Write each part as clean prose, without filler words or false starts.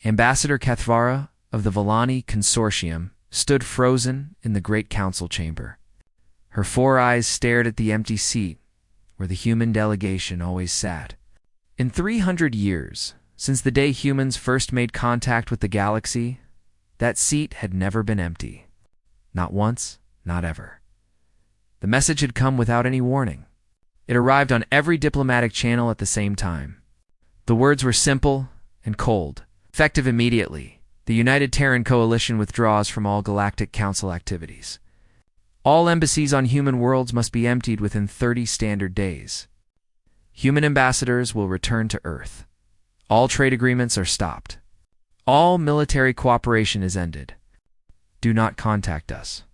Ambassador Kathvara of the Villani Consortium stood frozen in the great council chamber. Her 4 eyes stared at the empty seat where the human delegation always sat. In 300 years, since the day humans first made contact with the galaxy, that seat had never been empty. Not once, not ever. The message had come without any warning. It arrived on every diplomatic channel at the same time. The words were simple and cold. Effective immediately, the United Terran Coalition withdraws from all Galactic Council activities. All embassies on human worlds must be emptied within 30 standard days. Human ambassadors will return to Earth. All trade agreements are stopped. All military cooperation is ended. Do not contact us.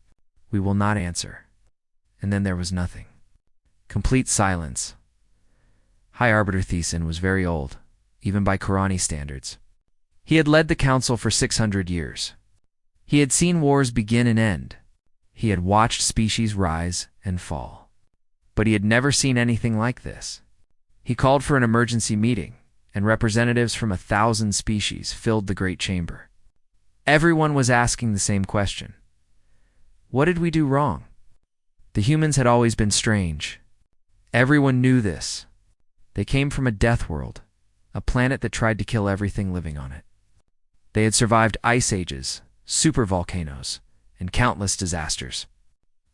We will not answer. And then there was nothing. Complete silence. High Arbiter Thiessen was very old, even by Qurani standards. He had led the council for 600 years. He had seen wars begin and end. He had watched species rise and fall. But he had never seen anything like this. He called for an emergency meeting, and representatives from 1,000 species filled the great chamber. Everyone was asking the same question. What did we do wrong? The humans had always been strange. Everyone knew this. They came from a death world, a planet that tried to kill everything living on it. They had survived ice ages, supervolcanoes, and countless disasters.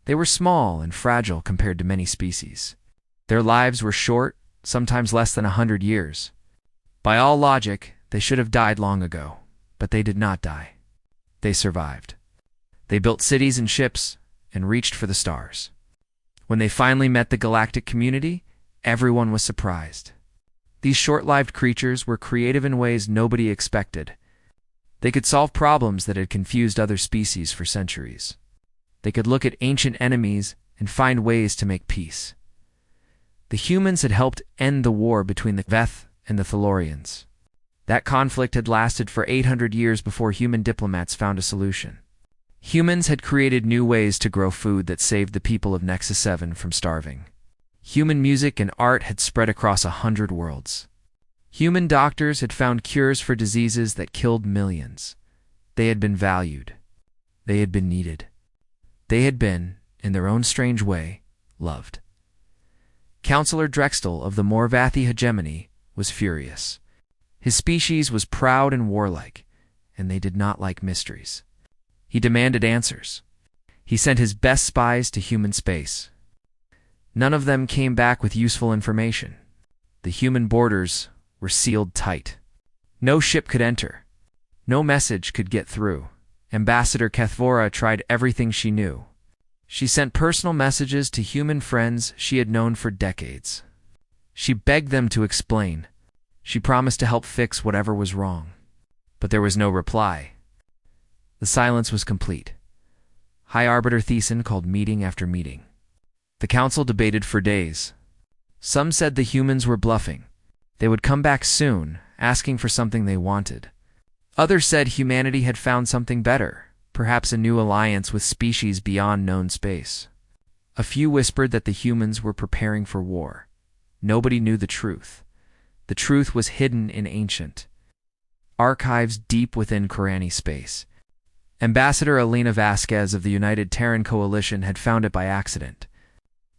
They were small and fragile compared to many species. Their lives were short, sometimes less than 100 years. By all logic, they should have died long ago, but they did not die. They survived. They built cities and ships and reached for the stars. When they finally met the galactic community, everyone was surprised. These short-lived creatures were creative in ways nobody expected. They could solve problems that had confused other species for centuries. They could look at ancient enemies and find ways to make peace. The humans had helped end the war between the Veth and the Thalorians. That conflict had lasted for 800 years before human diplomats found a solution. Humans had created new ways to grow food that saved the people of Nexus 7 from starving. Human music and art had spread across 100 worlds. Human doctors had found cures for diseases that killed millions. They had been valued. They had been needed. They had been, in their own strange way, loved. Councillor Drextel of the Morvathi hegemony was furious. His species was proud and warlike, and they did not like mysteries. He demanded answers. He sent his best spies to human space. None of them came back with useful information. The human borders were sealed tight. No ship could enter. No message could get through. Ambassador Kathvara tried everything she knew. She sent personal messages to human friends she had known for decades. She begged them to explain. She promised to help fix whatever was wrong. But there was no reply. The silence was complete. High Arbiter Thiessen called meeting after meeting. The council debated for days. Some said the humans were bluffing. They would come back soon, asking for something they wanted. Others said humanity had found something better, perhaps a new alliance with species beyond known space. A few whispered that the humans were preparing for war. Nobody knew the truth. The truth was hidden in ancient archives deep within Qurani space. Ambassador Elena Vasquez of the United Terran Coalition had found it by accident.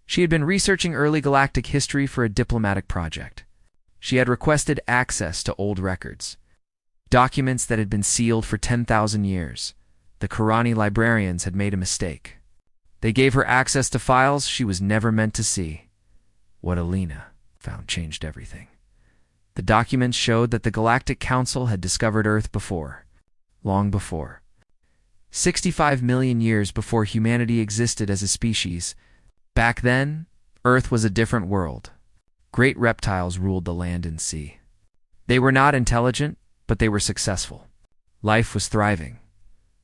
She had been researching early galactic history for a diplomatic project. She had requested access to old records, documents that had been sealed for 10,000 years. The Qurani librarians had made a mistake. They gave her access to files she was never meant to see. What Elena found changed everything. The documents showed that the Galactic Council had discovered Earth before, long before. 65 million years before humanity existed as a species. Back then, Earth was a different world. Great reptiles ruled the land and sea. They were not intelligent, but they were successful. Life was thriving.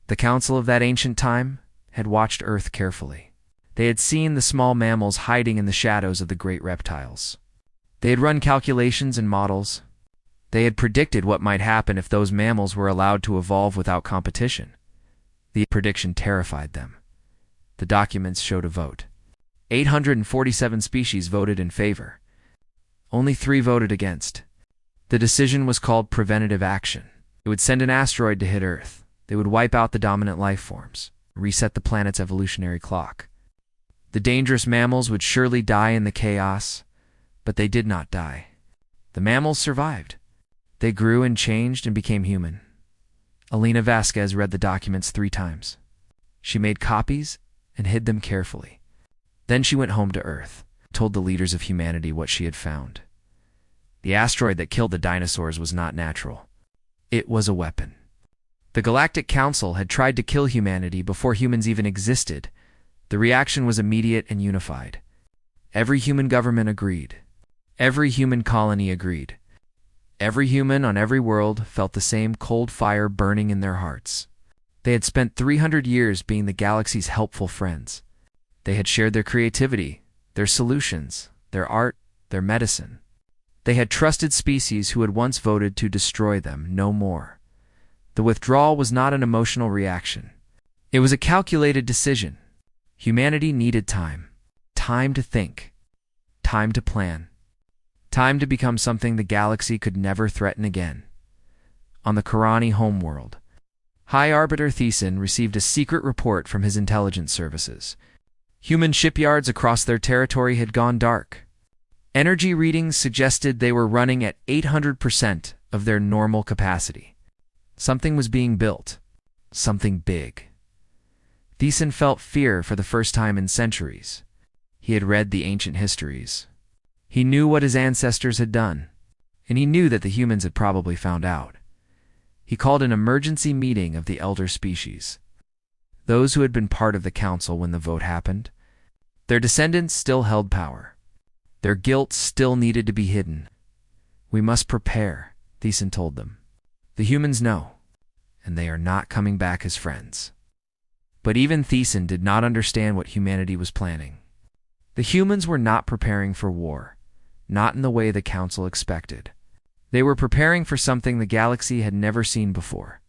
The council of that ancient time had watched Earth carefully. They had seen the small mammals hiding in the shadows of the great reptiles. They had run calculations and models. They had predicted what might happen if those mammals were allowed to evolve without competition. The prediction terrified them. The documents showed a vote. 847 species voted in favor. Only 3 voted against. The decision was called preventative action. It would send an asteroid to hit Earth. They would wipe out the dominant life forms, reset the planet's evolutionary clock. The dangerous mammals would surely die in the chaos, but they did not die. The mammals survived. They grew and changed and became human. Alina Vasquez read the documents 3 times. She made copies and hid them carefully. Then she went home to Earth, told the leaders of humanity what she had found. The asteroid that killed the dinosaurs was not natural. It was a weapon. The Galactic Council had tried to kill humanity before humans even existed. The reaction was immediate and unified. Every human government agreed. Every human colony agreed. Every human on every world felt the same cold fire burning in their hearts. They had spent 300 years being the galaxy's helpful friends. They had shared their creativity, their solutions, their art, their medicine. They had trusted species who had once voted to destroy them no more. The withdrawal was not an emotional reaction. It was a calculated decision. Humanity needed time. Time to think. Time to plan. Time to become something the galaxy could never threaten again. On the Karani homeworld, High Arbiter Thiessen received a secret report from his intelligence services. Human shipyards across their territory had gone dark. Energy readings suggested they were running at 800% of their normal capacity. Something was being built. Something big. Thiessen felt fear for the first time in centuries. He had read the ancient histories. He knew what his ancestors had done, and he knew that the humans had probably found out. He called an emergency meeting of the elder species. Those who had been part of the council when the vote happened. Their descendants still held power. Their guilt still needed to be hidden. "We must prepare," Thiessen told them. "The humans know, and they are not coming back as friends." But even Thiessen did not understand what humanity was planning. The humans were not preparing for war, not in the way the council expected. They were preparing for something the galaxy had never seen before.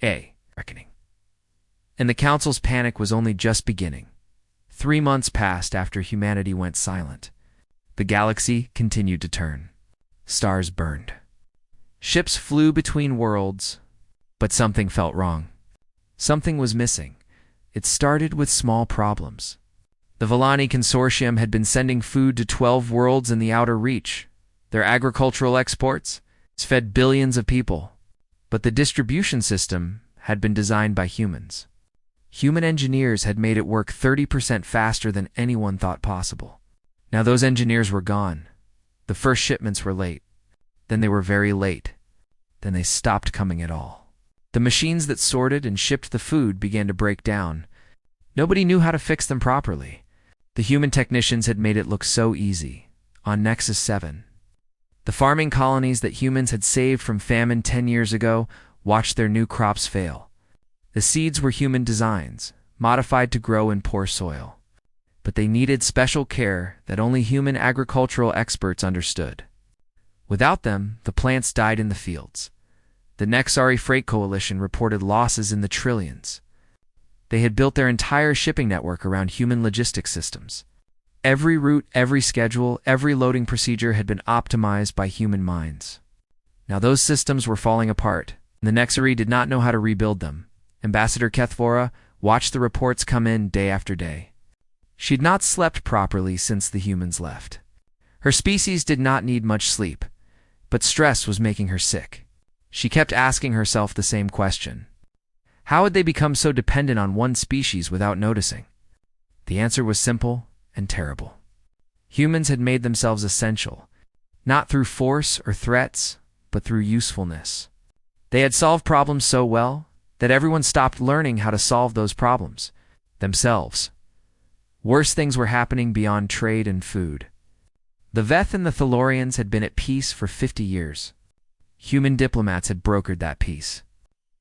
A reckoning. And the council's panic was only just beginning. 3 months passed after humanity went silent. The galaxy continued to turn. Stars burned. Ships flew between worlds, but something felt wrong. Something was missing. It started with small problems. The Volani Consortium had been sending food to 12 worlds in the outer reach. Their agricultural exports fed billions of people. But the distribution system had been designed by humans. Human engineers had made it work 30% faster than anyone thought possible. Now those engineers were gone. The first shipments were late. Then they were very late. Then they stopped coming at all. The machines that sorted and shipped the food began to break down. Nobody knew how to fix them properly. The human technicians had made it look so easy. On Nexus 7. The farming colonies that humans had saved from famine 10 years ago watched their new crops fail. The seeds were human designs, modified to grow in poor soil. But they needed special care that only human agricultural experts understood. Without them, the plants died in the fields. The Nexari Freight Coalition reported losses in the trillions. They had built their entire shipping network around human logistics systems. Every route, every schedule, every loading procedure had been optimized by human minds. Now those systems were falling apart, and the Nexari did not know how to rebuild them. Ambassador Kethvora watched the reports come in day after day. She had not slept properly since the humans left. Her species did not need much sleep, but stress was making her sick. She kept asking herself the same question. How had they become so dependent on one species without noticing? The answer was simple and terrible. Humans had made themselves essential, not through force or threats, but through usefulness. They had solved problems so well that everyone stopped learning how to solve those problems themselves. Worse things were happening beyond trade and food. The Veth and the Thalorians had been at peace for 50 years. Human diplomats had brokered that peace.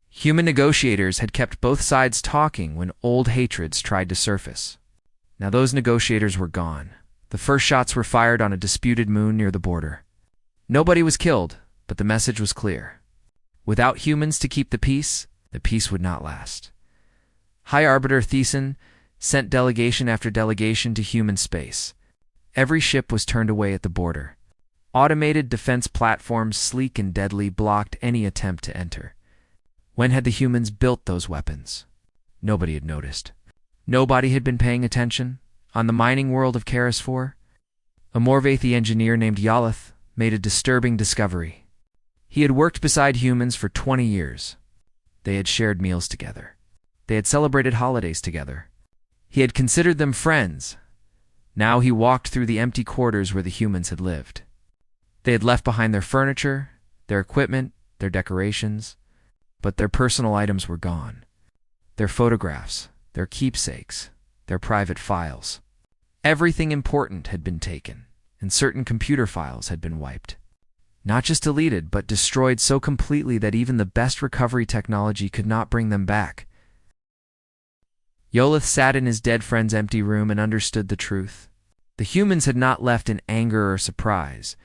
Human negotiators had kept both sides talking when old hatreds tried to surface. Now those negotiators were gone. The first shots were fired on a disputed moon near the border. Nobody was killed, but the message was clear. Without humans to keep the peace would not last. High Arbiter Thiessen sent delegation after delegation to human space. Every ship was turned away at the border. Automated defense platforms, sleek and deadly, blocked any attempt to enter. When had the humans built those weapons? Nobody had noticed. Nobody had been paying attention. On the mining world of Karis 4, a Morvathi engineer named Yalath made a disturbing discovery. He had worked beside humans for 20 years. They had shared meals together. They had celebrated holidays together. He had considered them friends. Now he walked through the empty quarters where the humans had lived. They had left behind their furniture, their equipment, their decorations, but their personal items were gone. Their photographs, their keepsakes, their private files. Everything important had been taken, and certain computer files had been wiped. Not just deleted, but destroyed so completely that even the best recovery technology could not bring them back. Yolith sat in his dead friend's empty room and understood the truth. The humans had not left in anger or surprise.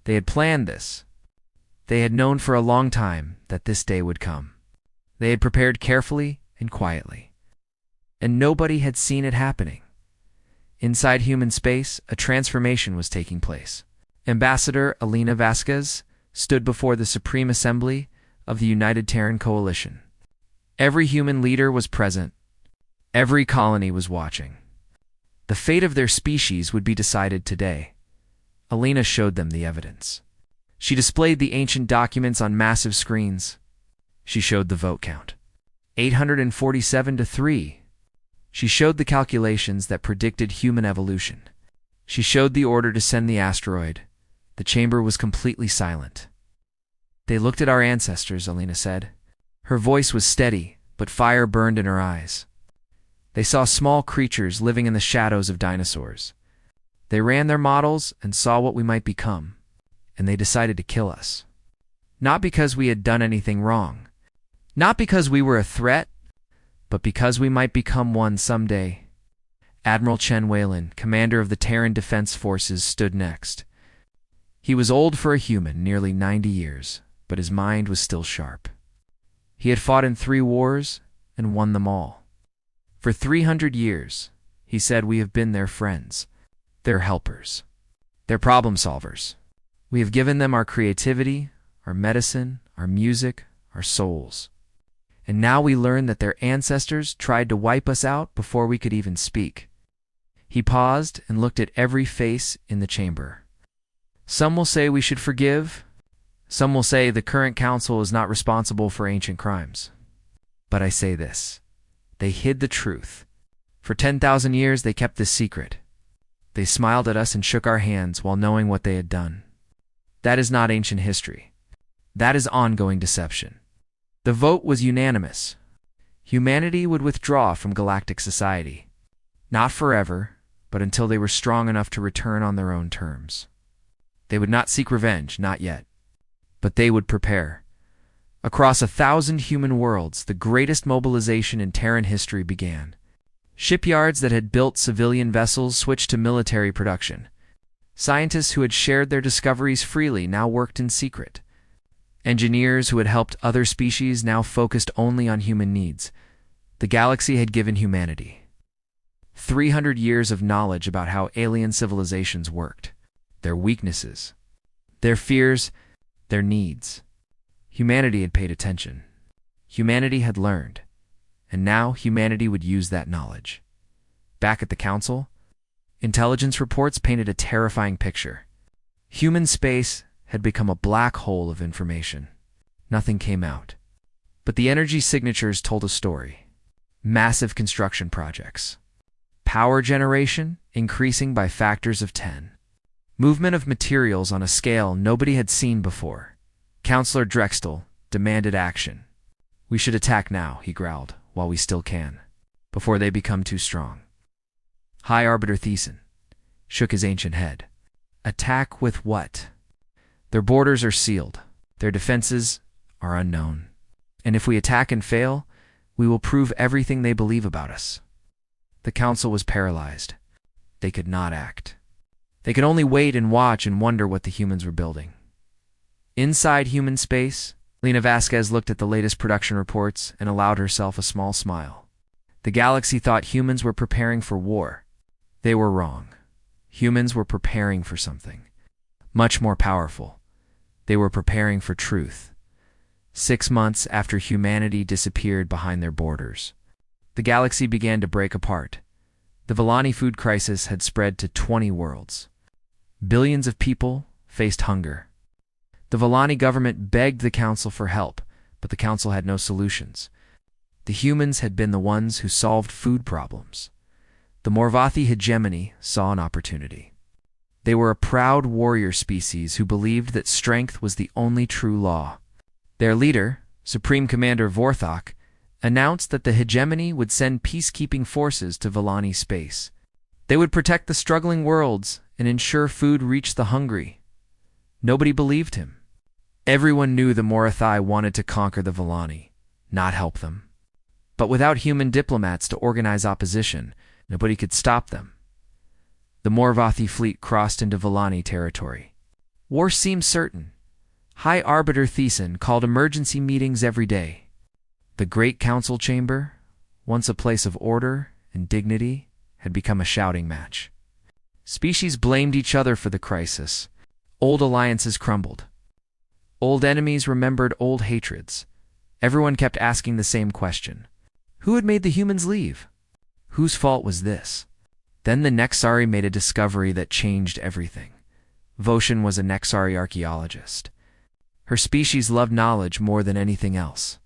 They had planned this. They had known for a long time that this day would come. They had prepared carefully and quietly. And nobody had seen it happening. Inside human space, a transformation was taking place. Ambassador Alina Vasquez stood before the Supreme Assembly of the United Terran Coalition. Every human leader was present. Every colony was watching. The fate of their species would be decided today. Alina showed them the evidence. She displayed the ancient documents on massive screens. She showed the vote count. 847 to 3. She showed the calculations that predicted human evolution. She showed the order to send the asteroid. The chamber was completely silent. They looked at our ancestors, Alina said. Her voice was steady, but fire burned in her eyes. They saw small creatures living in the shadows of dinosaurs. They ran their models and saw what we might become, and they decided to kill us. Not because we had done anything wrong. Not because we were a threat, but because we might become one someday. Admiral Chen Whalin, commander of the Terran Defense Forces, stood next. He was old for a human, nearly 90 years, but his mind was still sharp. He had fought in 3 wars and won them all. For 300 years, he said, we have been their friends, their helpers, their problem solvers. We have given them our creativity, our medicine, our music, our souls. And now we learn that their ancestors tried to wipe us out before we could even speak. He paused and looked at every face in the chamber. Some will say we should forgive. Some will say the current council is not responsible for ancient crimes. But I say this. They hid the truth. For 10,000 years they kept this secret. They smiled at us and shook our hands while knowing what they had done. That is not ancient history. That is ongoing deception. The vote was unanimous. Humanity would withdraw from galactic society. Not forever, but until they were strong enough to return on their own terms. They would not seek revenge, not yet. But they would prepare. Across 1,000 human worlds, the greatest mobilization in Terran history began. Shipyards that had built civilian vessels switched to military production. Scientists who had shared their discoveries freely now worked in secret. Engineers who had helped other species now focused only on human needs. The galaxy had given humanity 300 years of knowledge about how alien civilizations worked, their weaknesses, their fears, their needs. Humanity had paid attention. Humanity had learned. And now humanity would use that knowledge. Back at the council, intelligence reports painted a terrifying picture. Human space had become a black hole of information. Nothing came out. But the energy signatures told a story. Massive construction projects. Power generation increasing by factors of 10. Movement of materials on a scale nobody had seen before. Counselor Drextel demanded action. We should attack now, he growled, while we still can, before they become too strong. High Arbiter Thiessen shook his ancient head. Attack with what? Their borders are sealed. Their defenses are unknown. And if we attack and fail, we will prove everything they believe about us. The council was paralyzed. They could not act. They could only wait and watch and wonder what the humans were building. Inside human space, Lena Vasquez looked at the latest production reports and allowed herself a small smile. The galaxy thought humans were preparing for war. They were wrong. Humans were preparing for something much more powerful. They were preparing for truth. 6 months after humanity disappeared behind their borders. The galaxy began to break apart. The Volani food crisis had spread to 20 worlds. Billions of people faced hunger. The Volani government begged the Council for help, but the Council had no solutions. The humans had been the ones who solved food problems. The Morvathi hegemony saw an opportunity. They were a proud warrior species who believed that strength was the only true law. Their leader, Supreme Commander Vorthok, announced that the hegemony would send peacekeeping forces to Volani space. They would protect the struggling worlds and ensure food reached the hungry. Nobody believed him. Everyone knew the Morathai wanted to conquer the Volani, not help them. But without human diplomats to organize opposition, nobody could stop them. The Morvathi fleet crossed into Volani territory. War seemed certain. High Arbiter Thiessen called emergency meetings every day. The Great Council Chamber, once a place of order and dignity, had become a shouting match. Species blamed each other for the crisis. Old alliances crumbled. Old enemies remembered old hatreds. Everyone kept asking the same question. Who had made the humans leave? Whose fault was this? Then the Nexari made a discovery that changed everything. Voshan was a Nexari archaeologist. Her species loved knowledge more than anything else.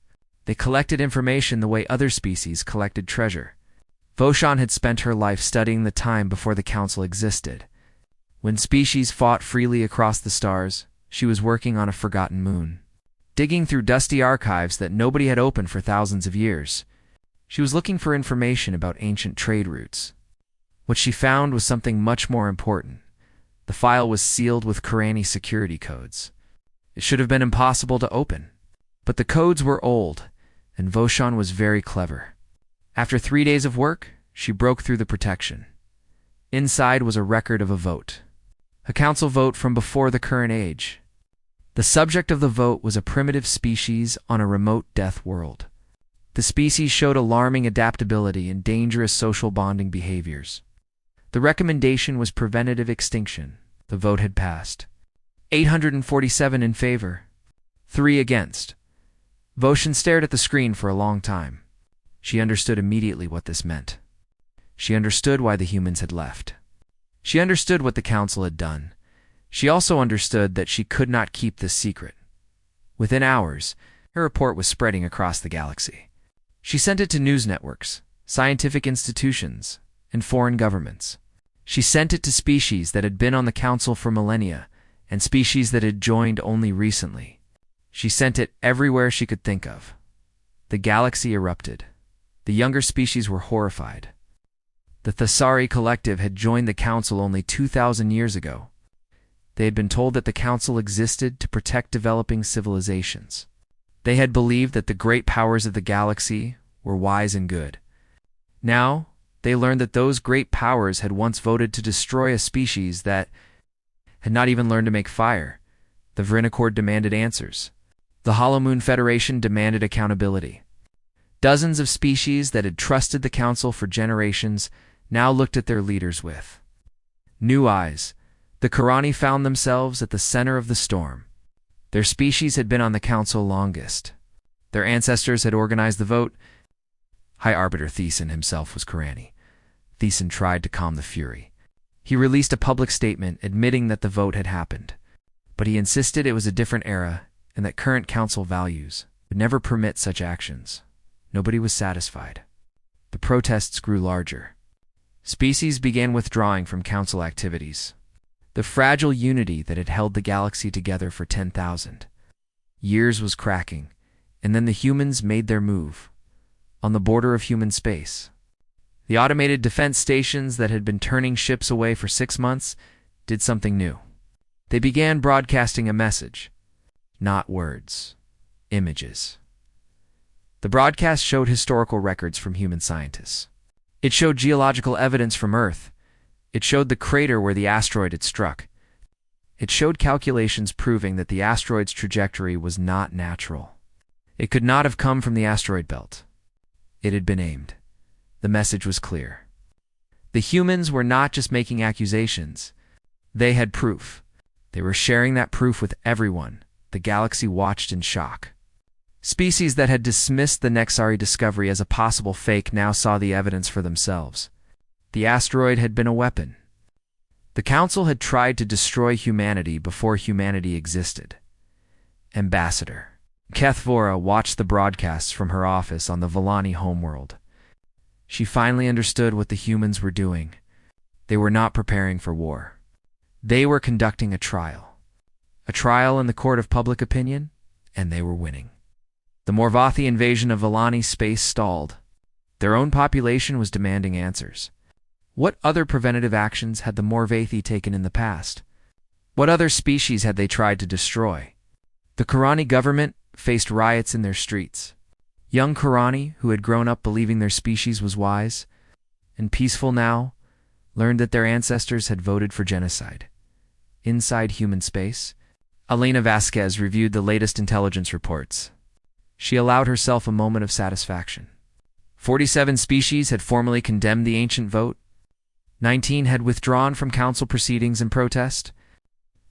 They collected information the way other species collected treasure. Voshan had spent her life studying the time before the Council existed. When species fought freely across the stars, she was working on a forgotten moon. Digging through dusty archives that nobody had opened for thousands of years, she was looking for information about ancient trade routes. What she found was something much more important. The file was sealed with Qurani security codes. It should have been impossible to open. But the codes were old, and Voshan was very clever. After 3 days of work, she broke through the protection. Inside was a record of a vote. A council vote from before the current age. The subject of the vote was a primitive species on a remote death world. The species showed alarming adaptability and dangerous social bonding behaviors. The recommendation was preventative extinction. The vote had passed. 847 in favor, 3 against. Voshan stared at the screen for a long time. She understood immediately what this meant. She understood why the humans had left. She understood what the Council had done. She also understood that she could not keep this secret. Within hours, her report was spreading across the galaxy. She sent it to news networks, scientific institutions, and foreign governments. She sent it to species that had been on the Council for millennia and species that had joined only recently. She sent it everywhere she could think of. The galaxy erupted. The younger species were horrified. The Thesari Collective had joined the Council only 2,000 years ago. They had been told that the Council existed to protect developing civilizations. They had believed that the great powers of the galaxy were wise and good. Now, they learned that those great powers had once voted to destroy a species that had not even learned to make fire. The Vrinicord demanded answers. The Hollow Moon Federation demanded accountability. Dozens of species that had trusted the Council for generations now looked at their leaders with new eyes. The Qurani found themselves at the center of the storm. Their species had been on the Council longest. Their ancestors had organized the vote. High Arbiter Thiessen himself was Qurani. Thiessen tried to calm the fury. He released a public statement admitting that the vote had happened. But he insisted it was a different era and that current Council values would never permit such actions. Nobody was satisfied. The protests grew larger. Species began withdrawing from Council activities. The fragile unity that had held the galaxy together for 10,000 years was cracking, and then the humans made their move. On the border of human space, the automated defense stations that had been turning ships away for 6 months did something new. They began broadcasting a message. Not words. Images. The broadcast showed historical records from human scientists. It showed geological evidence from Earth. It showed the crater where the asteroid had struck. It showed calculations proving that the asteroid's trajectory was not natural. It could not have come from the asteroid belt. It had been aimed. The message was clear. The humans were not just making accusations. They had proof. They were sharing that proof with everyone. The galaxy watched in shock. Species that had dismissed the Nexari discovery as a possible fake now saw the evidence for themselves. The asteroid had been a weapon. The Council had tried to destroy humanity before humanity existed. Ambassador Kethvora watched the broadcasts from her office on the Volani homeworld. She finally understood what the humans were doing. They were not preparing for war. They were conducting a trial. A trial in the court of public opinion, and they were winning. The Morvathi invasion of Volani space stalled. Their own population was demanding answers. What other preventative actions had the Morvathi taken in the past? What other species had they tried to destroy? The Karani government faced riots in their streets. Young Karani, who had grown up believing their species was wise and peaceful now, learned that their ancestors had voted for genocide. Inside human space, Elena Vasquez reviewed the latest intelligence reports. She allowed herself a moment of satisfaction. 47 species had formally condemned the ancient vote. 19 had withdrawn from council proceedings in protest.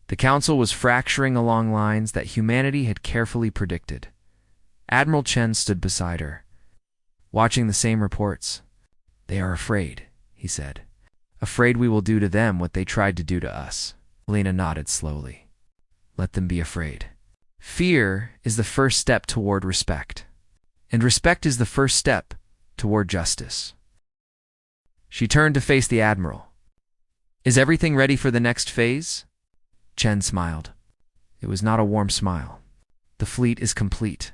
The council was fracturing along lines that humanity had carefully predicted. Admiral Chen stood beside her, watching the same reports. "They are afraid," he said. "Afraid we will do to them what they tried to do to us." Elena nodded slowly. "Let them be afraid. Fear is the first step toward respect, and respect is the first step toward justice." She turned to face the Admiral. "Is everything ready for the next phase?" Chen smiled. It was not a warm smile. "The fleet is complete.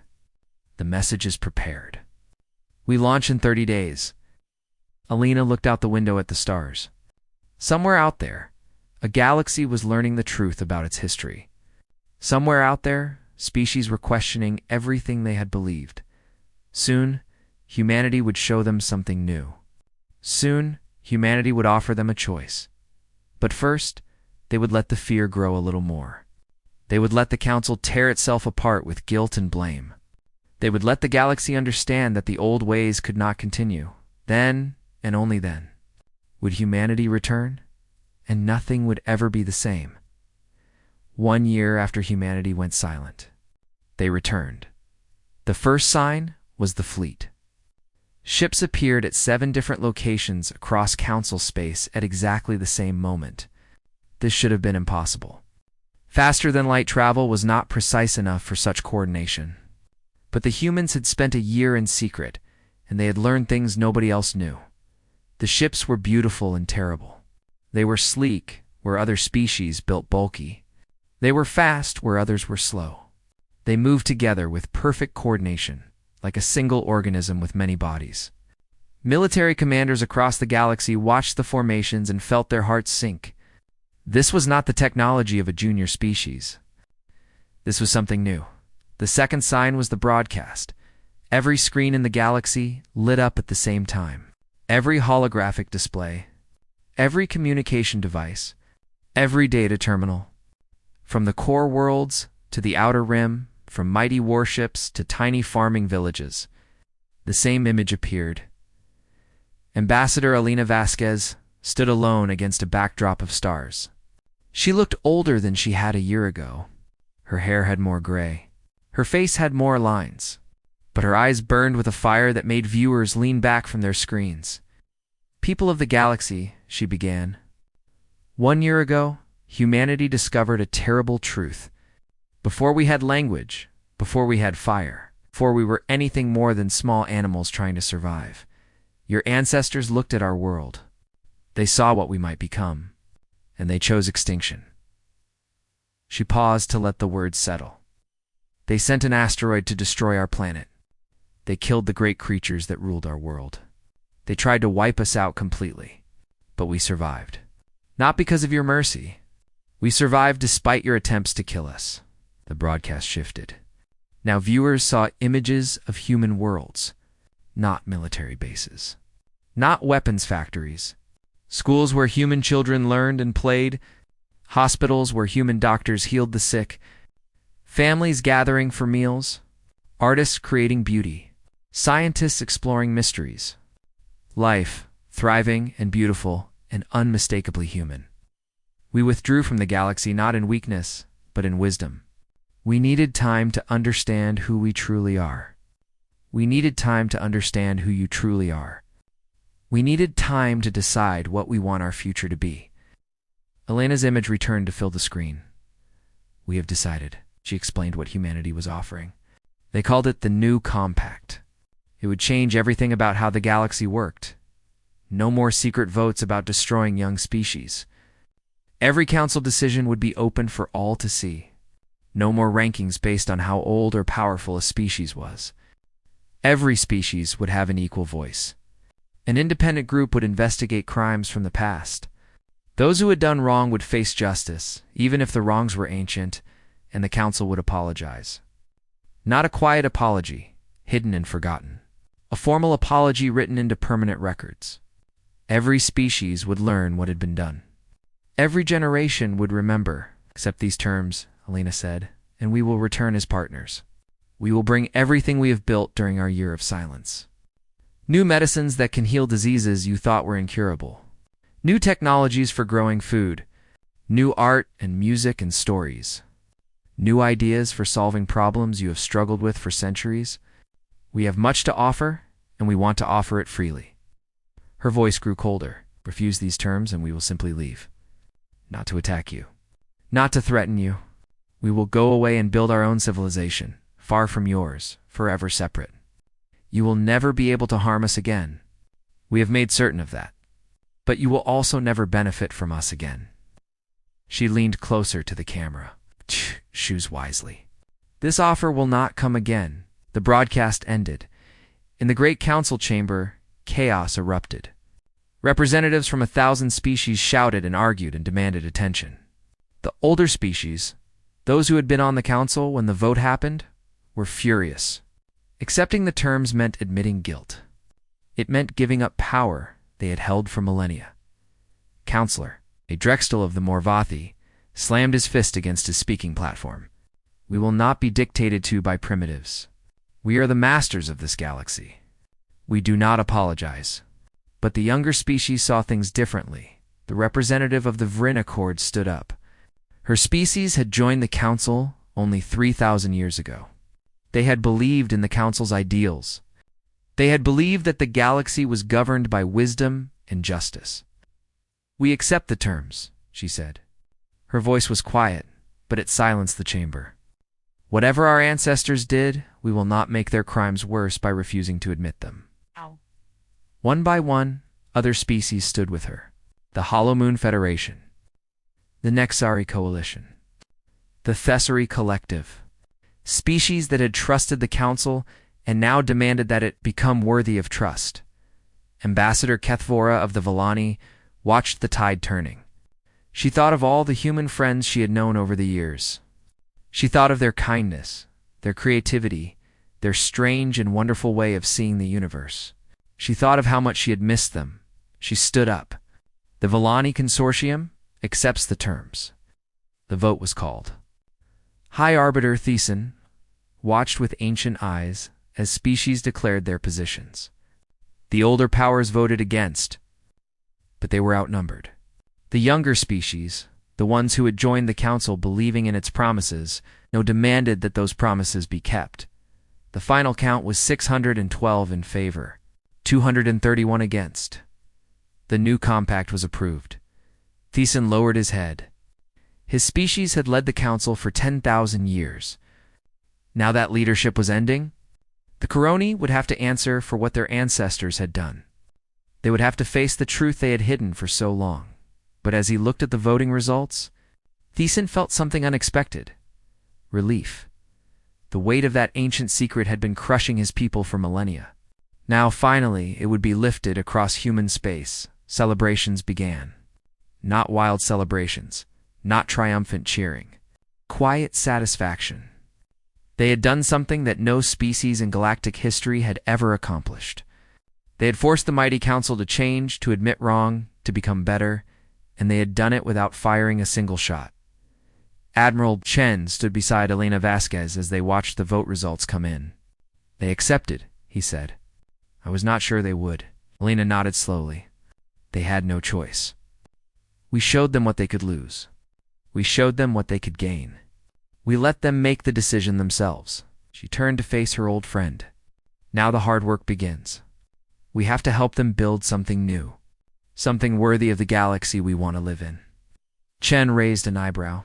The message is prepared. We launch in 30 days. Alina looked out the window at the stars. Somewhere out there, a galaxy was learning the truth about its history. Somewhere out there, species were questioning everything they had believed. Soon, humanity would show them something new. Soon, humanity would offer them a choice. But first, they would let the fear grow a little more. They would let the Council tear itself apart with guilt and blame. They would let the galaxy understand that the old ways could not continue. Then, and only then, would humanity return, and nothing would ever be the same. 1 year after humanity went silent, they returned. The first sign was the fleet. Ships appeared at 7 different locations across Council space at exactly the same moment. This should have been impossible. Faster-than-light travel was not precise enough for such coordination. But the humans had spent a year in secret, and they had learned things nobody else knew. The ships were beautiful and terrible. They were sleek, where other species built bulky. They were fast, where others were slow. They moved together with perfect coordination, like a single organism with many bodies. Military commanders across the galaxy watched the formations and felt their hearts sink. This was not the technology of a junior species. This was something new. The second sign was the broadcast. Every screen in the galaxy lit up at the same time. Every holographic display, every communication device, every data terminal. From the core worlds to the outer rim, from mighty warships to tiny farming villages, the same image appeared. Ambassador Elena Vasquez stood alone against a backdrop of stars. She looked older than she had a year ago. Her hair had more gray. Her face had more lines, but her eyes burned with a fire that made viewers lean back from their screens. "People of the galaxy," she began. "1 year ago, humanity discovered a terrible truth. Before we had language, before we had fire, before we were anything more than small animals trying to survive, your ancestors looked at our world. They saw what we might become, and they chose extinction." She paused to let the words settle. "They sent an asteroid to destroy our planet. They killed the great creatures that ruled our world. They tried to wipe us out completely, but we survived. Not because of your mercy. We survived despite your attempts to kill us." The broadcast shifted. Now viewers saw images of human worlds, not military bases, not weapons factories, schools where human children learned and played, hospitals where human doctors healed the sick, families gathering for meals, artists creating beauty, scientists exploring mysteries. Life, thriving and beautiful and unmistakably human. We withdrew from the galaxy not in weakness, but in wisdom. We needed time to understand who we truly are. We needed time to understand who you truly are. We needed time to decide what we want our future to be. Elena's image returned to fill the screen. We have decided, she explained what humanity was offering. They called it the New Compact. It would change everything about how the galaxy worked. No more secret votes about destroying young species. Every council decision would be open for all to see. No more rankings based on how old or powerful a species was. Every species would have an equal voice. An independent group would investigate crimes from the past. Those who had done wrong would face justice, even if the wrongs were ancient, and the council would apologize. Not a quiet apology, hidden and forgotten. A formal apology written into permanent records. Every species would learn what had been done. Every generation would remember. Accept these terms, Elena said, and we will return as partners. We will bring everything we have built during our year of silence. New medicines that can heal diseases you thought were incurable. New technologies for growing food. New art and music and stories. New ideas for solving problems you have struggled with for centuries. We have much to offer, and we want to offer it freely. Her voice grew colder. Refuse these terms and we will simply leave. Not to attack you. Not to threaten you. We will go away and build our own civilization, far from yours, forever separate. You will never be able to harm us again. We have made certain of that. But you will also never benefit from us again. She leaned closer to the camera. Choose wisely. This offer will not come again. The broadcast ended. In the great council chamber, chaos erupted. Representatives from 1,000 species shouted and argued and demanded attention. The older species, those who had been on the council when the vote happened, were furious. Accepting the terms meant admitting guilt. It meant giving up power they had held for millennia. Counselor, a Drexel of the Morvathi, slammed his fist against his speaking platform. We will not be dictated to by primitives. We are the masters of this galaxy. We do not apologize. But the younger species saw things differently. The representative of the Vrin Accord stood up. Her species had joined the council only 3,000 years ago. They had believed in the council's ideals. They had believed that the galaxy was governed by wisdom and justice. We accept the terms, she said. Her voice was quiet, but it silenced the chamber. Whatever our ancestors did, we will not make their crimes worse by refusing to admit them. Ow. One by one, other species stood with her. The Hollow Moon Federation. The Nexari Coalition. The Thessary Collective. Species that had trusted the council and now demanded that it become worthy of trust. Ambassador Kethvora of the Volani watched the tide turning. She thought of all the human friends she had known over the years. She thought of their kindness, their creativity, their strange and wonderful way of seeing the universe. She thought of how much she had missed them. She stood up. The Volani Consortium accepts the terms. The vote was called. High Arbiter Thesan watched with ancient eyes as species declared their positions. The older powers voted against, but they were outnumbered. The younger species, the ones who had joined the council believing in its promises, now demanded that those promises be kept. The final count was 612 in favor, 231 against. The new compact was approved. Thesan lowered his head. His species had led the council for 10,000 years. Now that leadership was ending, the Coroni would have to answer for what their ancestors had done. They would have to face the truth they had hidden for so long. But as he looked at the voting results, Thesan felt something unexpected. Relief. The weight of that ancient secret had been crushing his people for millennia. Now, finally, it would be lifted across human space. Celebrations began. Not wild celebrations. Not triumphant cheering. Quiet satisfaction. They had done something that no species in galactic history had ever accomplished. They had forced the mighty council to change, to admit wrong, to become better, and they had done it without firing a single shot. Admiral Chen stood beside Elena Vasquez as they watched the vote results come in. They accepted, he said. I was not sure they would. Elena nodded slowly. They had no choice. We showed them what they could lose. We showed them what they could gain. We let them make the decision themselves. She turned to face her old friend. Now the hard work begins. We have to help them build something new, something worthy of the galaxy we want to live in. Chen raised an eyebrow.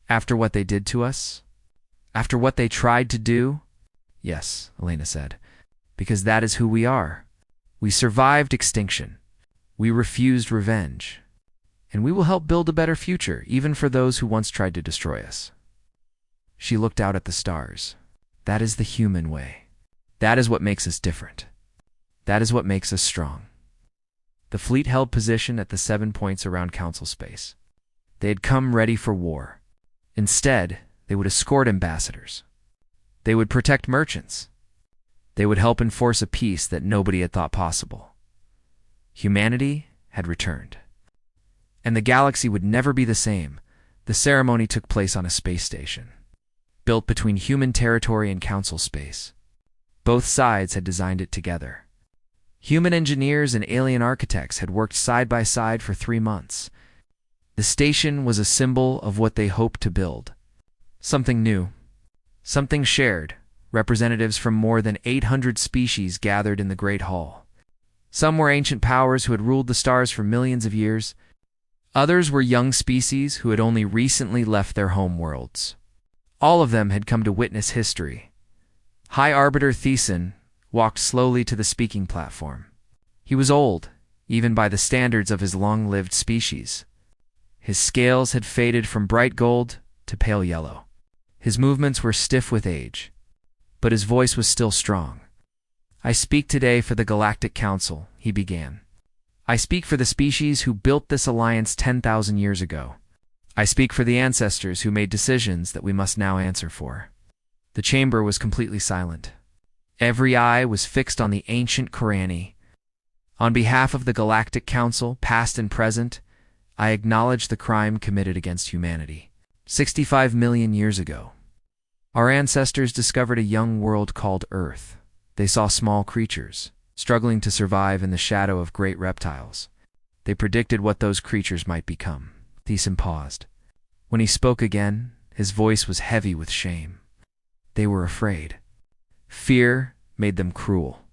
After what they did to us? After what they tried to do? Yes, Elena said, because that is who we are. We survived extinction. We refused revenge. And we will help build a better future, even for those who once tried to destroy us. She looked out at the stars. That is the human way. That is what makes us different. That is what makes us strong. The fleet held position at the 7 points around Council space. They had come ready for war. Instead, they would escort ambassadors. They would protect merchants. They would help enforce a peace that nobody had thought possible. Humanity had returned. And the galaxy would never be the same. The ceremony took place on a space station, built between human territory and Council space. Both sides had designed it together. Human engineers and alien architects had worked side by side for 3 months. The station was a symbol of what they hoped to build. Something new. Something shared. Representatives from more than 800 species gathered in the Great Hall. Some were ancient powers who had ruled the stars for millions of years. Others were young species who had only recently left their home worlds. All of them had come to witness history. High Arbiter Thiessen walked slowly to the speaking platform. He was old, even by the standards of his long-lived species. His scales had faded from bright gold to pale yellow. His movements were stiff with age, but his voice was still strong. "I speak today for the Galactic Council," he began. "I speak for the species who built this alliance 10,000 years ago. I speak for the ancestors who made decisions that we must now answer for." The chamber was completely silent. Every eye was fixed on the ancient Korani. "On behalf of the Galactic Council, past and present, I acknowledge the crime committed against humanity. 65 million years ago, our ancestors discovered a young world called Earth. They saw small creatures, struggling to survive in the shadow of great reptiles. They predicted what those creatures might become." Thiessen paused. When he spoke again, his voice was heavy with shame. They were afraid. Fear made them cruel.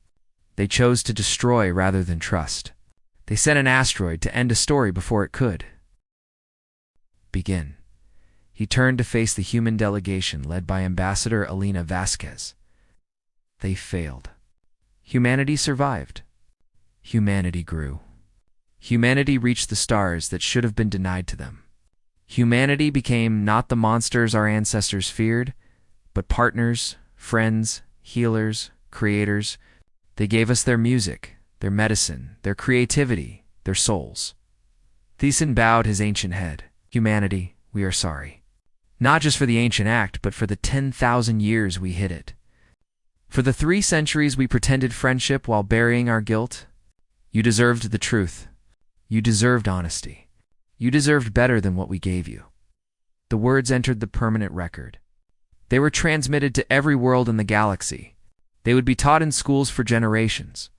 They chose to destroy rather than trust. They sent an asteroid to end a story before it could begin. He turned to face the human delegation led by Ambassador Elena Vasquez. They failed. Humanity survived. Humanity grew. Humanity reached the stars that should have been denied to them. Humanity became not the monsters our ancestors feared, but partners, friends, healers, creators. They gave us their music, their medicine, their creativity, their souls. Thiessen bowed his ancient head. "Humanity, we are sorry. Not just for the ancient act, but for the 10,000 years we hid it. For the 3 centuries we pretended friendship while burying our guilt. You deserved the truth. You deserved honesty. You deserved better than what we gave you." The words entered the permanent record. They were transmitted to every world in the galaxy. They would be taught in schools for generations.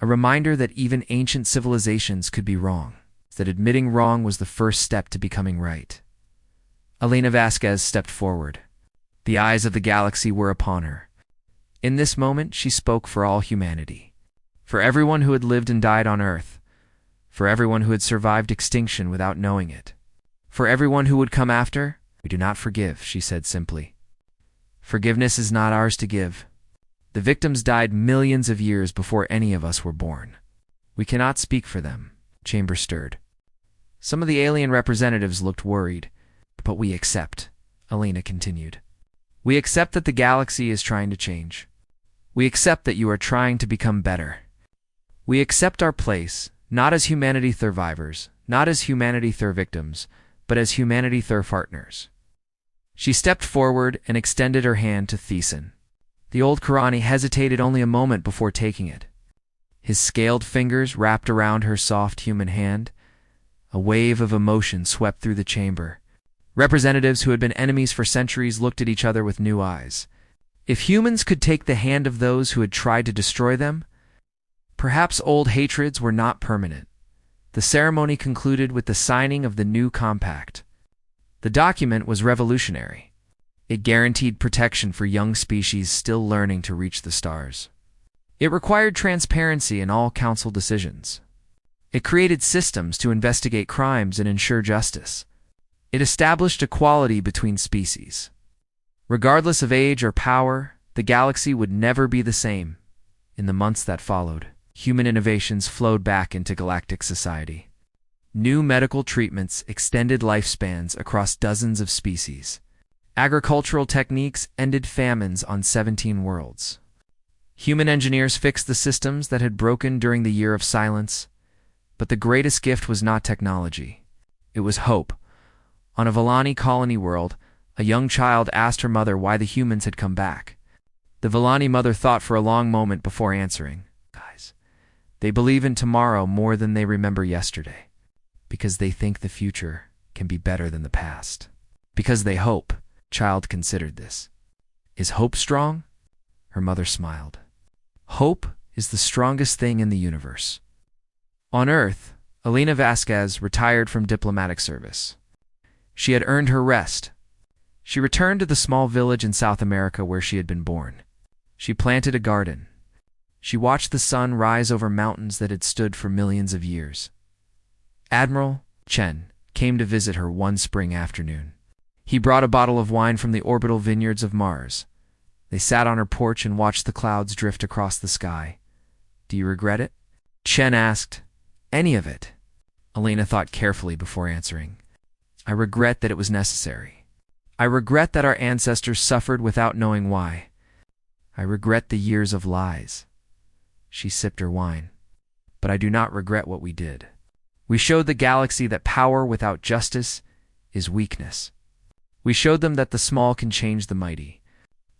A reminder that even ancient civilizations could be wrong, that admitting wrong was the first step to becoming right. Elena Vasquez stepped forward. The eyes of the galaxy were upon her. In this moment, she spoke for all humanity. For everyone who had lived and died on Earth. For everyone who had survived extinction without knowing it. For everyone who would come after. "We do not forgive," she said simply. "Forgiveness is not ours to give. The victims died millions of years before any of us were born. We cannot speak for them." Chamber stirred. Some of the alien representatives looked worried. "But we accept," Elena continued. "We accept that the galaxy is trying to change. We accept that you are trying to become better. We accept our place, not as humanity survivors, not as humanity victims, but as humanity partners." She stepped forward and extended her hand to Thiessen. The old Korani hesitated only a moment before taking it. His scaled fingers wrapped around her soft human hand. A wave of emotion swept through the chamber. Representatives who had been enemies for centuries looked at each other with new eyes. If humans could take the hand of those who had tried to destroy them, perhaps old hatreds were not permanent. The ceremony concluded with the signing of the new compact. The document was revolutionary. It guaranteed protection for young species still learning to reach the stars. It required transparency in all council decisions. It created systems to investigate crimes and ensure justice. It established equality between species. Regardless of age or power, the galaxy would never be the same. In the months that followed, human innovations flowed back into galactic society. New medical treatments extended lifespans across dozens of species. Agricultural techniques ended famines on 17 worlds. Human engineers fixed the systems that had broken during the Year of Silence. But the greatest gift was not technology. It was hope. On a Villani colony world, a young child asked her mother why the humans had come back. The Villani mother thought for a long moment before answering. Guys, they believe in tomorrow more than they remember yesterday. Because they think the future can be better than the past. Because they hope. Child considered this. Is hope strong? Her mother smiled. Hope is the strongest thing in the universe. On Earth, Elena Vasquez retired from diplomatic service. She had earned her rest. She returned to the small village in South America where she had been born. She planted a garden. She watched the sun rise over mountains that had stood for millions of years. Admiral Chen came to visit her one spring afternoon. He brought a bottle of wine from the orbital vineyards of Mars. They sat on her porch and watched the clouds drift across the sky. Do you regret it? Chen asked. Any of it? Elena thought carefully before answering. I regret that it was necessary. I regret that our ancestors suffered without knowing why. I regret the years of lies. She sipped her wine. But I do not regret what we did. We showed the galaxy that power without justice is weakness. We showed them that the small can change the mighty.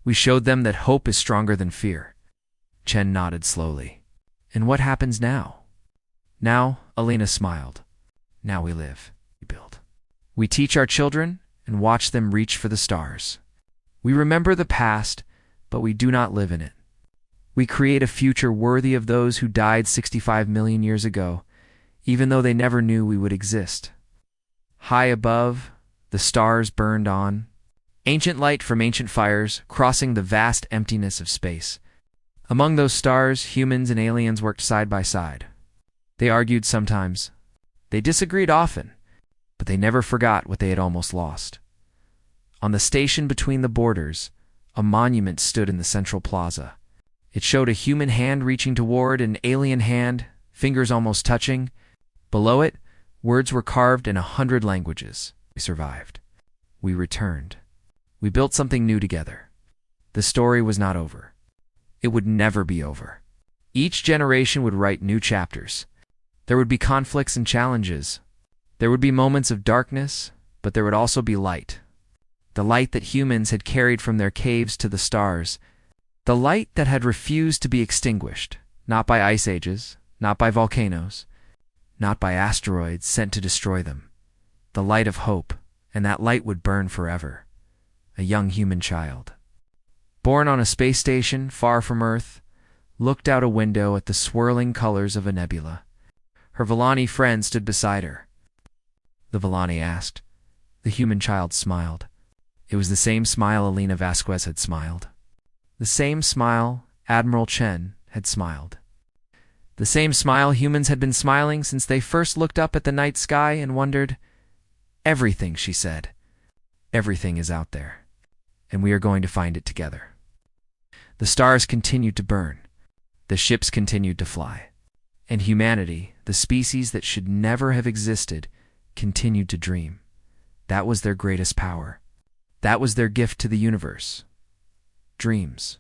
We showed them that hope is stronger than fear. Chen nodded slowly. And what happens now? Now, Elena smiled. Now we live. We build. We teach our children and watch them reach for the stars. We remember the past, but we do not live in it. We create a future worthy of those who died 65 million years ago, even though they never knew we would exist. High above, the stars burned on. Ancient light from ancient fires, crossing the vast emptiness of space. Among those stars, humans and aliens worked side by side. They argued sometimes. They disagreed often, but they never forgot what they had almost lost. On the station between the borders, a monument stood in the central plaza. It showed a human hand reaching toward an alien hand, fingers almost touching. Below it, words were carved in 100 languages. We survived. We returned. We built something new together. The story was not over. It would never be over. Each generation would write new chapters. There would be conflicts and challenges. There would be moments of darkness, but there would also be light. The light that humans had carried from their caves to the stars. The light that had refused to be extinguished, not by ice ages, not by volcanoes, not by asteroids sent to destroy them. The light of hope, and that light would burn forever. A young human child, born on a space station far from Earth, looked out a window at the swirling colors of a nebula. Her Villani friend stood beside her. The Villani asked. The human child smiled. It was the same smile Elena Vasquez had smiled. The same smile Admiral Chen had smiled. The same smile humans had been smiling since they first looked up at the night sky and wondered. Everything, she said. Everything is out there, and we are going to find it together. The stars continued to burn. The ships continued to fly. And humanity, the species that should never have existed, continued to dream. That was their greatest power. That was their gift to the universe. Dreams.